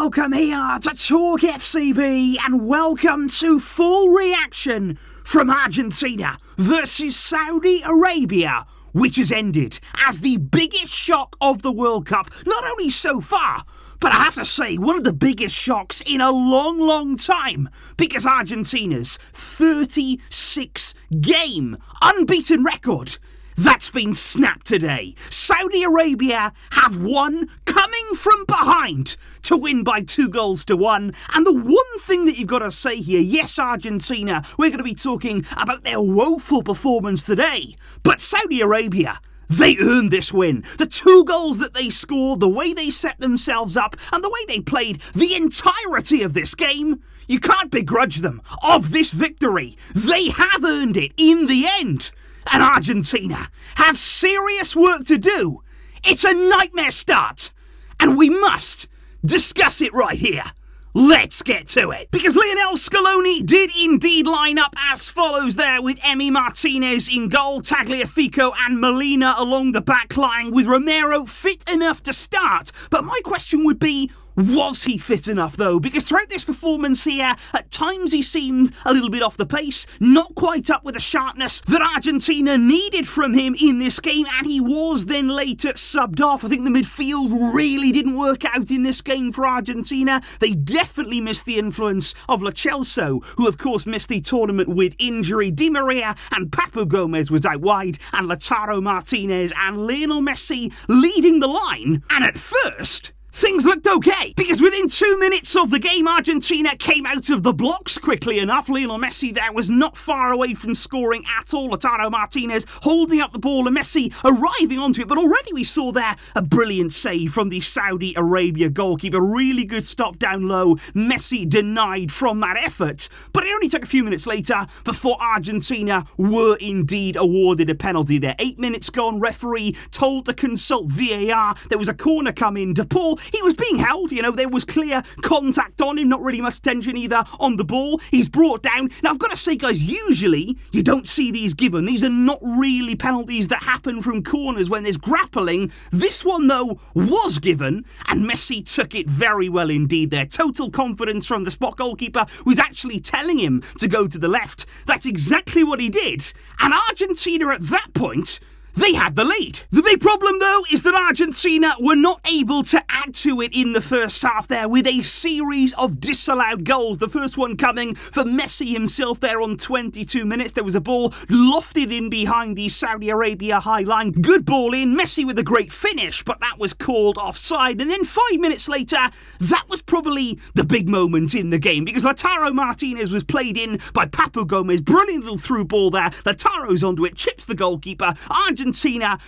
Welcome here to TalkFCB and welcome to full reaction from Argentina versus Saudi Arabia, which has ended as the biggest shock of the World Cup, not only so far, but I have to say one of the biggest shocks in a long time, because Argentina's 36-game unbeaten record, that's been snapped today. Saudi Arabia have won coming from behind to win by 2-1. And the one thing that you've got to say here, yes, Argentina, we're going to be talking about their woeful performance today. But Saudi Arabia, they earned this win. The 2 goals that they scored, the way they set themselves up, and the way they played the entirety of this game, you can't begrudge them of this victory. They have earned it in the end. And Argentina have serious work to do. It's a nightmare start, and we must discuss it right here. Let's get to it. Because Lionel Scaloni did indeed line up as follows there, with Emi Martinez in goal, Tagliafico and Molina along the back line, with Romero fit enough to start. But my question would be, was he fit enough though? Because throughout this performance here, at times he seemed a little bit off the pace, not quite up with the sharpness that Argentina needed from him in this game, and he was then later subbed off. I think the midfield really didn't work out in this game for Argentina. They definitely missed the influence of Lo Celso, who of course missed the tournament with injury. Di Maria and Papu Gomez was out wide, and Lautaro Martinez and Lionel Messi leading the line. And at first, things looked okay, because within 2 minutes of the game, Argentina came out of the blocks quickly enough. Lionel Messi there was not far away from scoring at all. Lautaro Martinez holding up the ball and Messi arriving onto it. But already we saw there a brilliant save from the Saudi Arabia goalkeeper. Really good stop down low. Messi denied from that effort. But it only took a few minutes later before Argentina were indeed awarded a penalty there. 8 minutes gone, referee told to consult VAR. There was a corner come in. De Paul, he was being held, there was clear contact on him, not really much tension either on the ball. He's brought down. Now, I've got to say, guys, usually you don't see these given. These are not really penalties that happen from corners when there's grappling. This one, though, was given, and Messi took it very well indeed there. Total confidence from the spot goalkeeper, was actually telling him to go to the left. That's exactly what he did. And Argentina at that point, they had the lead. The big problem, though, is that Argentina were not able to add to it in the first half there with a series of disallowed goals. The first one coming for Messi himself there on 22 minutes. There was a ball lofted in behind the Saudi Arabia high line. Good ball in. Messi with a great finish, but that was called offside. And then 5 minutes later, that was probably the big moment in the game, because Lautaro Martinez was played in by Papu Gomez. Brilliant little through ball there. Lautaro's onto it, chips the goalkeeper. Argentina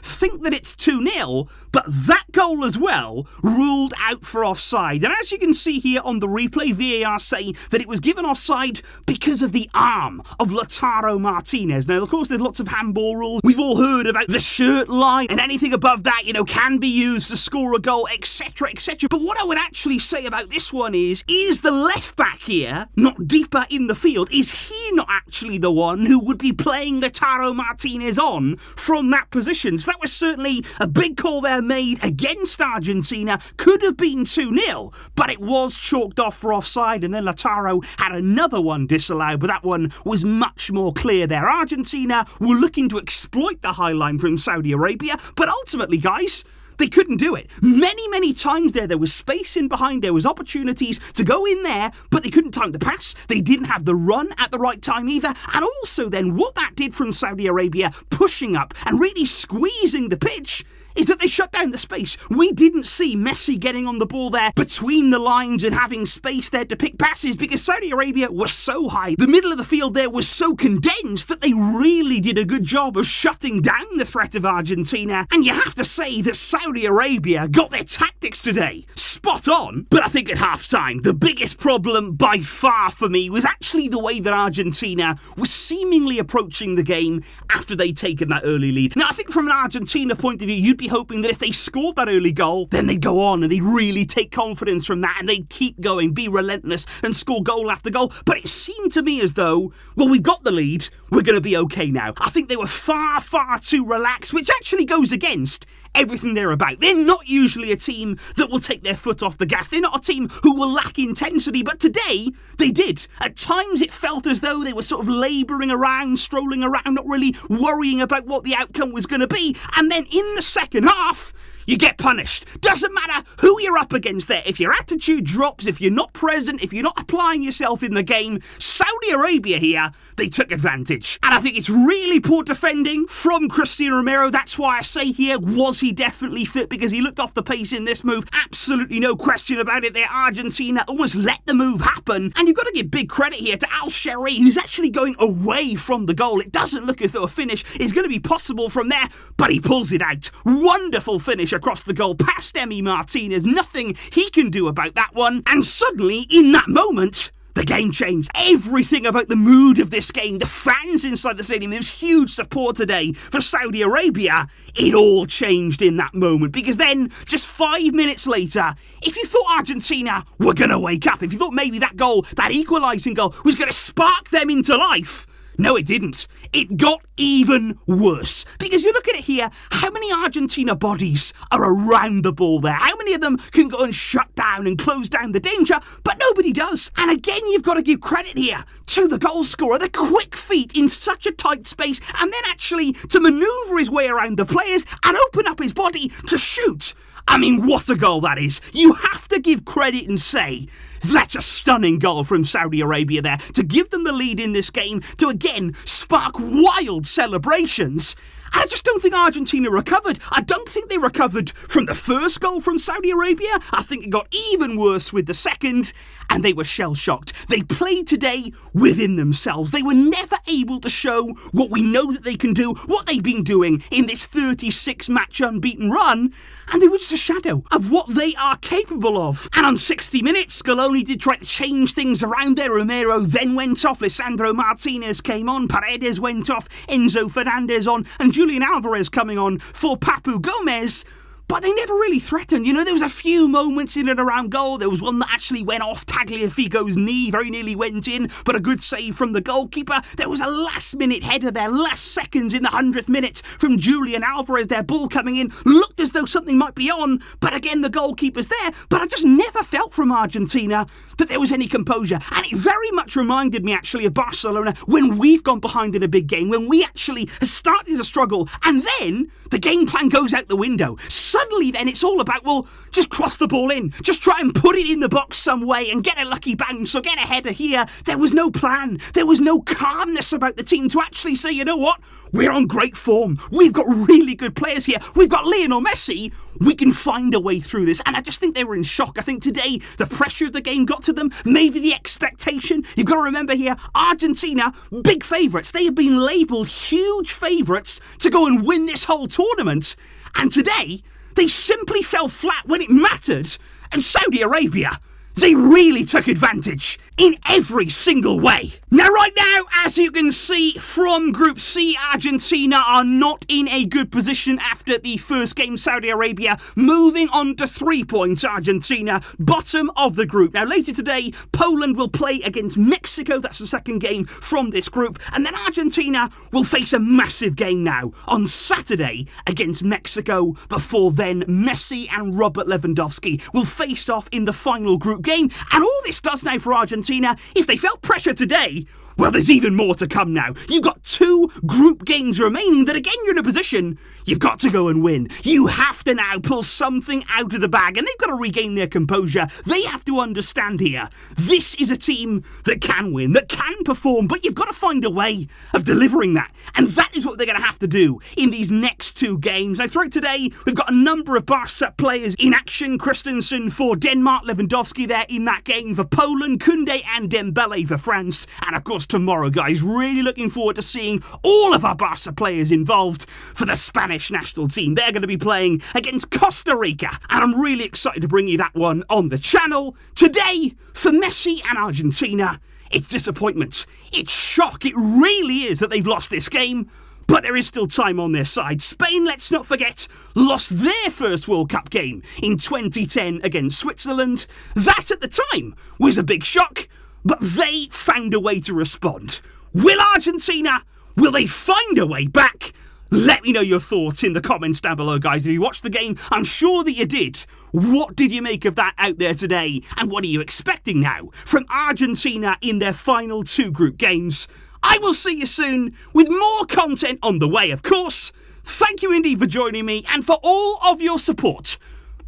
think that it's 2-0, but that goal as well ruled out for offside. And as you can see here on the replay, VAR say that it was given offside because of the arm of Lautaro Martinez. Now, of course, there's lots of handball rules. We've all heard about the shirt line, and anything above that, can be used to score a goal, etc., etc. But what I would actually say about this one is the left back here not deeper in the field? Is he not actually the one who would be playing Lautaro Martinez on from that position? So that was certainly a big call there made against Argentina. Could have been 2-0, but it was chalked off for offside, and then Lautaro had another one disallowed, but that one was much more clear there. Argentina were looking to exploit the high line from Saudi Arabia, but ultimately, guys, they couldn't do it. Many times there was space in behind, there was opportunities to go in there, but they couldn't time the pass. They didn't have the run at the right time either. And also then what that did from Saudi Arabia, pushing up and really squeezing the pitch, is that they shut down the space. We didn't see Messi getting on the ball there between the lines and having space there to pick passes, because Saudi Arabia was so high. The middle of the field there was so condensed that they really did a good job of shutting down the threat of Argentina. And you have to say that Saudi Arabia got their tactics today spot on. But I think at half-time, the biggest problem by far for me was actually the way that Argentina was seemingly approaching the game after they'd taken that early lead. Now, I think from an Argentina point of view, you'd be hoping that if they scored that early goal, then they'd go on and they'd really take confidence from that and they'd keep going, be relentless and score goal after goal. But it seemed to me as though, well, we got the lead, we're going to be okay now. I think they were far too relaxed, which actually goes against everything they're about. They're not usually a team that will take their foot off the gas. They're not a team who will lack intensity, but today they did. At times it felt as though they were sort of labouring around, strolling around, not really worrying about what the outcome was going to be. And then in the second half, you get punished. Doesn't matter who you're up against there. If your attitude drops, if you're not present, if you're not applying yourself in the game, Saudi Arabia here, they took advantage. And I think it's really poor defending from Cristiano Romero. That's why I say here, was he definitely fit? Because he looked off the pace in this move. Absolutely no question about it there. Argentina almost let the move happen. And you've got to give big credit here to Al Shehri, who's actually going away from the goal. It doesn't look as though a finish is going to be possible from there, but he pulls it out. Wonderful finish across the goal past Emi Martinez. Nothing he can do about that one. And suddenly, in that moment, the game changed. Everything about the mood of this game, the fans inside the stadium, there was huge support today for Saudi Arabia. It all changed in that moment, because then, just 5 minutes later, if you thought Argentina were going to wake up, if you thought maybe that goal, that equalising goal, was going to spark them into life, no, it didn't. It got even worse. Because you look at it here, how many Argentina bodies are around the ball there? How many of them can go and shut down and close down the danger? But nobody does. And again, you've got to give credit here to the goal scorer. The quick feet in such a tight space, and then actually to manoeuvre his way around the players and open up his body to shoot. I mean, what a goal that is. You have to give credit and say, that's a stunning goal from Saudi Arabia there, to give them the lead in this game, to again spark wild celebrations. And I just don't think Argentina recovered. I don't think they recovered from the first goal from Saudi Arabia. I think it got even worse with the second, and they were shell-shocked. They played today within themselves. They were never able to show what we know that they can do, what they've been doing in this 36-match unbeaten run, and they were just a shadow of what they are capable of. And on 60 minutes, Scaloni did try to change things around there. Romero then went off, Lisandro Martinez came on, Paredes went off, Enzo Fernandez on, and Julian Alvarez coming on for Papu Gomez. But they never really threatened. You know, there was a few moments in and around goal. There was one that actually went off Tagliafico's knee, very nearly went in, but a good save from the goalkeeper. There was a last-minute header there, last seconds in the 100th minute from Julian Alvarez. Their ball coming in, looked as though something might be on, but again, the goalkeeper's there. But I just never felt from Argentina that there was any composure. And it very much reminded me, actually, of Barcelona when we've gone behind in a big game, when we actually started to struggle, and then the game plan goes out the window. Suddenly then it's all about, well, just cross the ball in. Just try and put it in the box some way and get a lucky bounce or get a header here. There was no plan. There was no calmness about the team to actually say, you know what? We're on great form. We've got really good players here. We've got Lionel Messi. We can find a way through this. And I just think they were in shock. I think today the pressure of the game got to them. Maybe the expectation. You've got to remember here, Argentina, big favourites. They have been labelled huge favourites to go and win this whole tournament. And today, they simply fell flat when it mattered. And Saudi Arabia, they really took advantage in every single way. Now, right now, as you can see from Group C, Argentina are not in a good position after the first game. Saudi Arabia moving on to 3 points. Argentina, bottom of the group. Now, later today, Poland will play against Mexico. That's the second game from this group. And then Argentina will face a massive game now on Saturday against Mexico. Before then, Messi and Robert Lewandowski will face off in the final group game. And all this does now for Argentina, if they felt pressure today, well, there's even more to come now. You've got 2 group games remaining that, again, you're in a position you've got to go and win. You have to now pull something out of the bag, and they've got to regain their composure. They have to understand here, this is a team that can win, that can perform, but you've got to find a way of delivering that. And that is what they're going to have to do in these next 2 games. Now, throughout today, we've got a number of Barca players in action. Christensen for Denmark, Lewandowski there in that game for Poland, Koundé and Dembele for France, and of course tomorrow, guys, really looking forward to seeing all of our Barca players involved for the Spanish national team. They're going to be playing against Costa Rica, and I'm really excited to bring you that one on the channel. Today, for Messi and Argentina, it's disappointment. It's shock. It really is that they've lost this game, but there is still time on their side. Spain, let's not forget, lost their first World Cup game in 2010 against Switzerland. That, at the time, was a big shock, but they found a way to respond. Will Argentina? Will they find a way back? Let me know your thoughts in the comments down below, guys. If you watched the game, I'm sure that you did. What did you make of that out there today? And what are you expecting now from Argentina in their final 2 group games? I will see you soon with more content on the way, of course. Thank you indeed for joining me and for all of your support.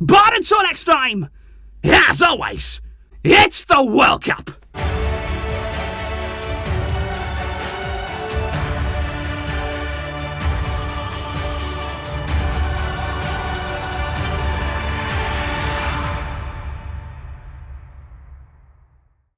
But until next time, as always, it's the World Cup.